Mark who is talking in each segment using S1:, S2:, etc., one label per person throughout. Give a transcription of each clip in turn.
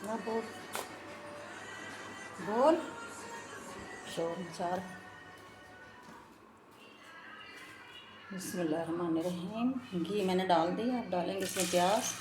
S1: ना बोल बोल शोर मचार। बिस्मिल्लाहिर्रहमानिर्रहीम। घी मैंने डाल दिया, अब डालेंगे इसमें प्याज।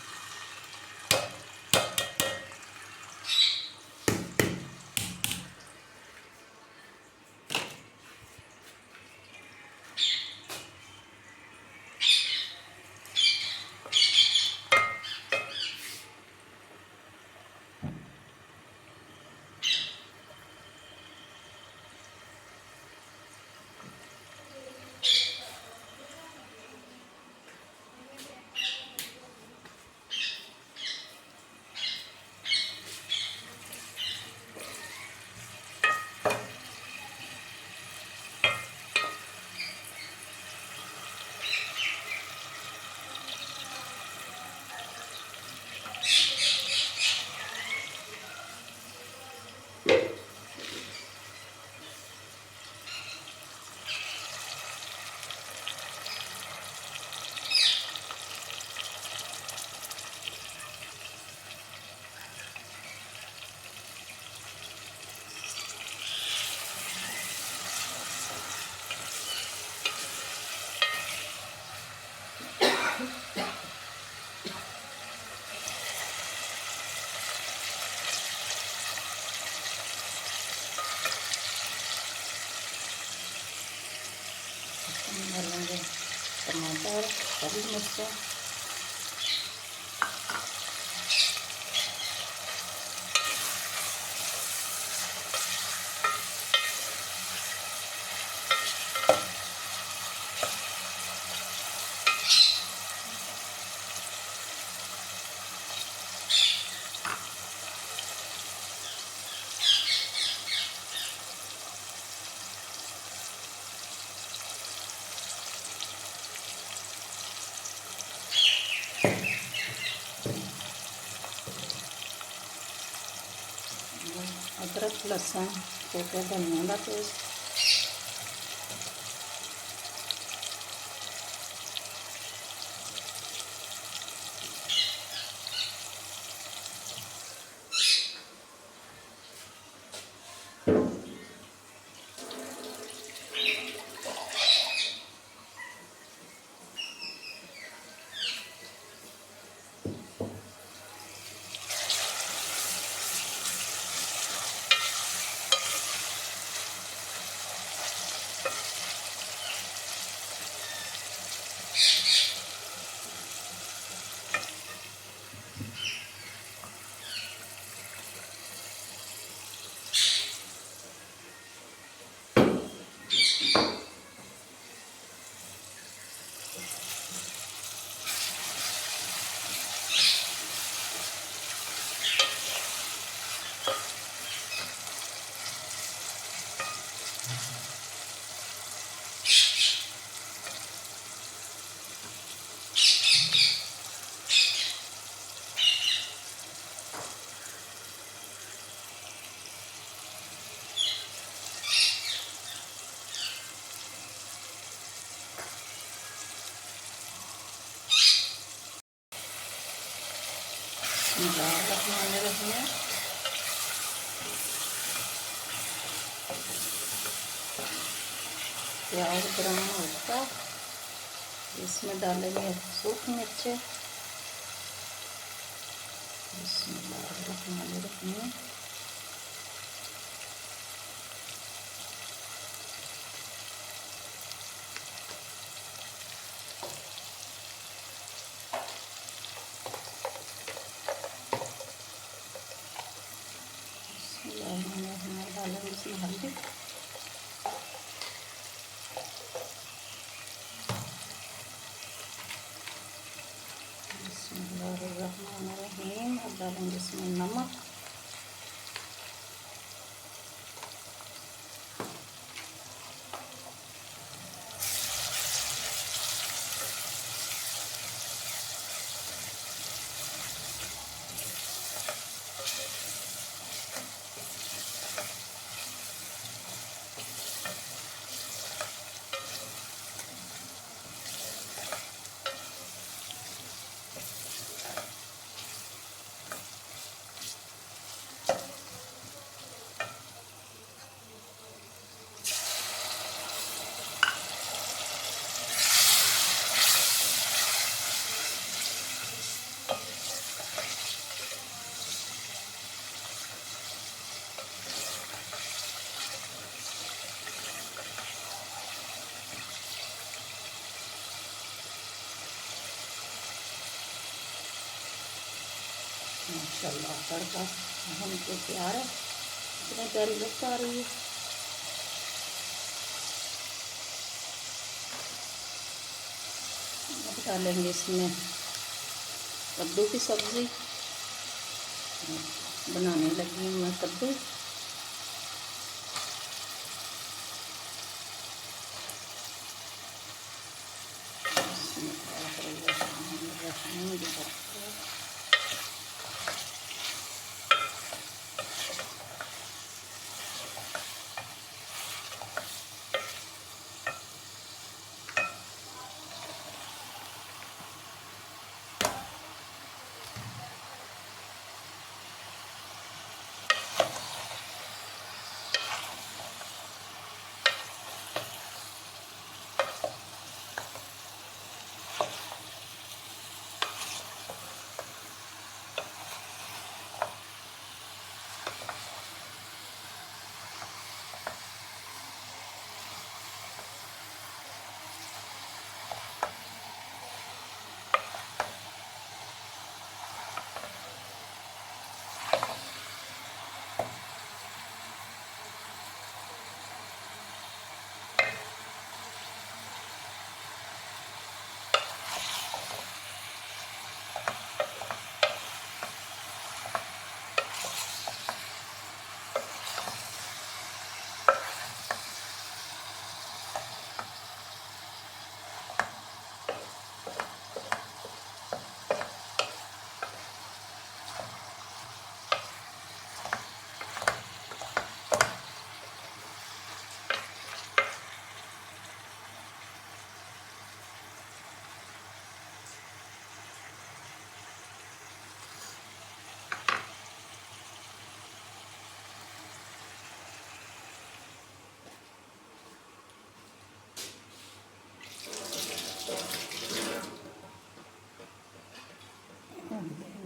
S1: डालेंगे टमाटर, हरी मिर्च, अदरक लहसुन छोटे धनिया का पेस्ट, दाल रखने रखिए। प्याज ब्राउन होता इसमें डालेंगे सूखी मिर्चें। बिस्मिल्लाहिर्रहमानिर्रहीम। डालेंगे इसमें हल्दी, बिस्मिल्लाहिर्रहमानिर्रहीम। अब डालेंगे इसमें नमक, माशाल्लाह तड़का हमको तैयार है। इतनी प्यारी लुक आ रही है। अब डालेंगे इसमें कद्दू की सब्ज़ी। बनाने लगी हूँ मैं कद्दू।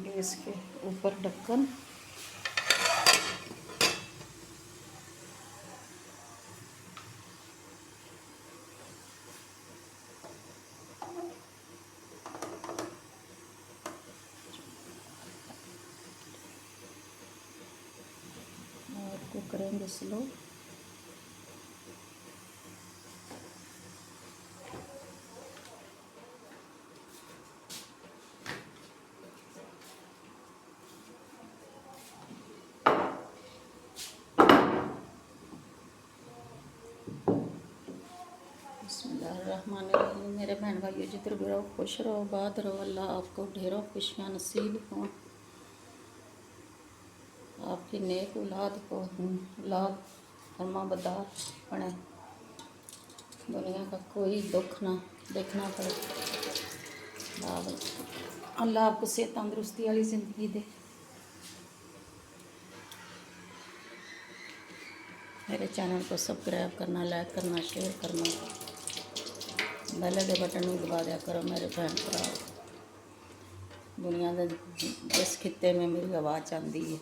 S1: देंगे इसके ऊपर ढक्कन। और को करेंगे स्लो। बिस्मिल्लाहिर्रहमानिर्रहीम। मेरे बहन भाइयों, जिधर भी रहो खुश रहो, आबाद रहो। अल्लाह आपको ढेरों खुशियाँ नसीब हों। आपकी नेक औलाद को औलाद फरमाबरदार बने। दुनिया का कोई दुख ना देखना पड़े। अल्लाह आपको सेहत तंदुरुस्ती वाली ज़िंदगी दे। मेरे चैनल को सब्सक्राइब करना, लाइक करना, शेयर करना, बेल के बटन भी दबा दिया करो मेरे भैन भरा। दुनिया के जिस खिते में मेरी आवाज़ आती है,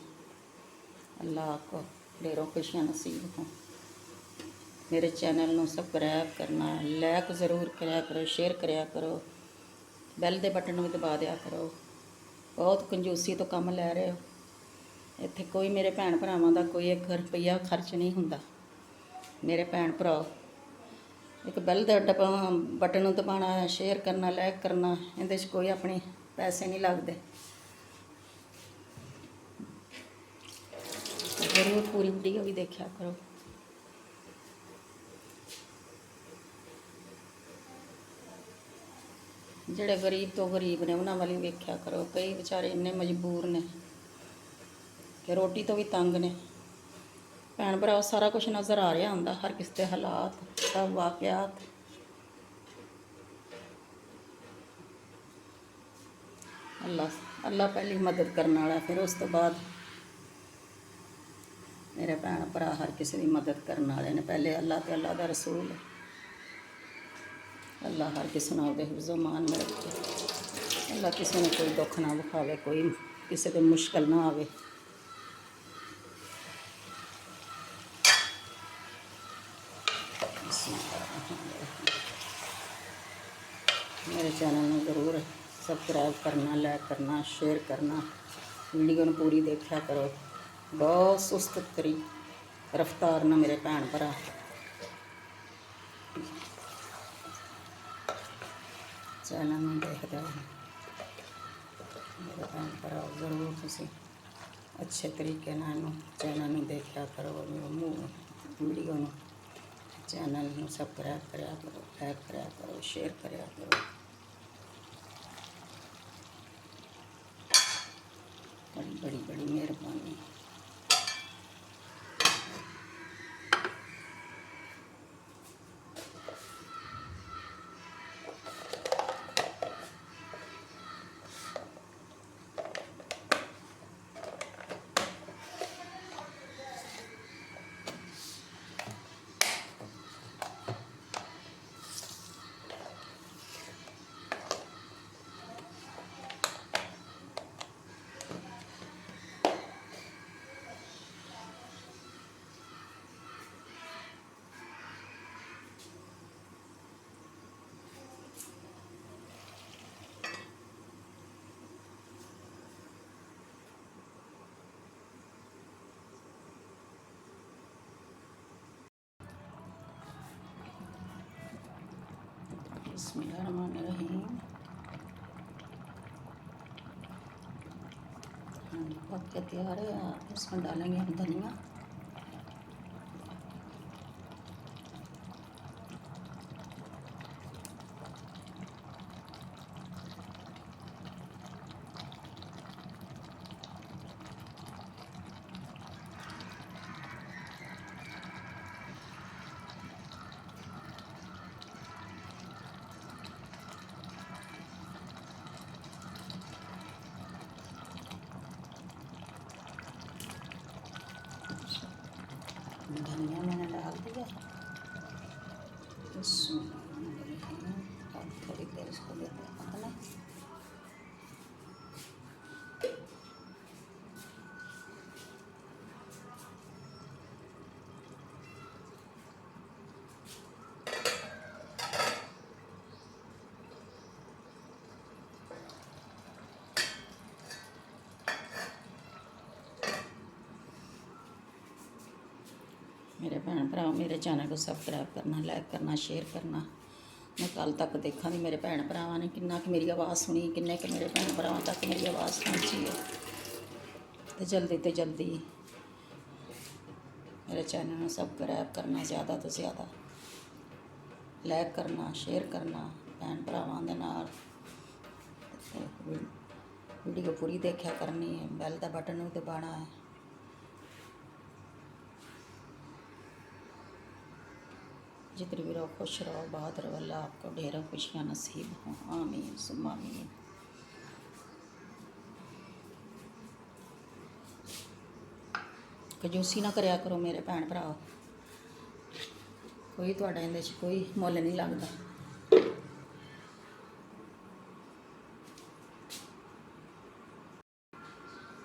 S1: अल्लाह आपको ढेरों खुशियाँ नसीब हों। मेरे चैनल को सब्सक्राइब करना, लाइक ज़रूर कराया करो, शेयर कराया करो, बेल के बटन भी दबा दिया करो। बहुत कंजूसी तो काम लै रहे हो। इत्थे कोई मेरे भैन भरावां दा कोई 1 रुपया खर्च नहीं हुंदा। मेरे भैन भरा एक बेल का बटन दबाना, शेयर करना, लाइक करना, इहदे च कोई अपने पैसे नहीं लगते। जरूर पूरी वीडियो भी देखा करो। ਜਿਹੜੇ गरीब तो गरीब ने उन्होंने वाली वेख्या करो। कई बेचारे इन्ने मजबूर ने कि रोटी तो भी तंग ने। भैन भरा सारा कुछ नज़र आ रहा होंदा, हर किसी के हालात, सब वाकयात। अल्लाह पहली मदद करने वाला, फिर उस तो बाद मेरे भैन भरा हर किसी की मदद करने वाले ने। पहले अल्लाह तो अल्लाह का रसूल। अल्लाह हर किसी ने ਉਹਦੇ हिफ्ज़ो मान में रखे। अल्लाह किसी ने कोई दुख ना विखावे, कोई किसी को मुश्किल ना आवे। मेरे चैनल में ज़रूर सब्सक्राइब करना, लाइक करना, शेयर करना, वीडियो ਨੂੰ पूरी देखा करो। बहुत सुस्त तरी रफ्तार ना मेरे भैन भरा चैनल में देखते हो मेरे भैन भरा जरूर तुसी अच्छे तरीके नाल चैनल में देखा करो। वीडियो में चैनल में सबसक्राइब करया करो, लाइक करया करो, शेयर करया करो। बड़ी बड़ी बड़ी मेहरबानी। बिस्मिल्लाहिर्रहमानिर्रहीम। हाँ पक के तैयार है। इसमें डालेंगे हम धनिया। धनिया मैंने डाल दिया। अब थोड़ी देर इसको देते हैं पकने। मेरे भैन भरा मेरे चैनल को सबसक्राइब करना, लाइक करना, शेयर करना। मैं कल तक देखा नहीं मेरे भैन भरावां ने किन्ना कि मेरी आवाज़ सुनी, किन्ने कि मेरे भैन भरावां तक मेरी आवाज़ पहुँची है। तो जल्दी मेरे चैनल को सबसक्राइब करना, ज़्यादा तो ज़्यादा लाइक करना, शेयर करना भैन भरावां दे नाल। वीडियो पूरी देखा करनी है। बैल का बटन भी दबाना है। जितनी भी रहो खुश रहो, बात रहो, अल्लाह आपको ढेरों खुशियाँ नसीब हों। आमीन सुम्मा आमीन। कंजूसी ना करया करो मेरे भैन भरा। कोई तुहाडा इहदे च कोई मुੱਲ नहीं लगदा।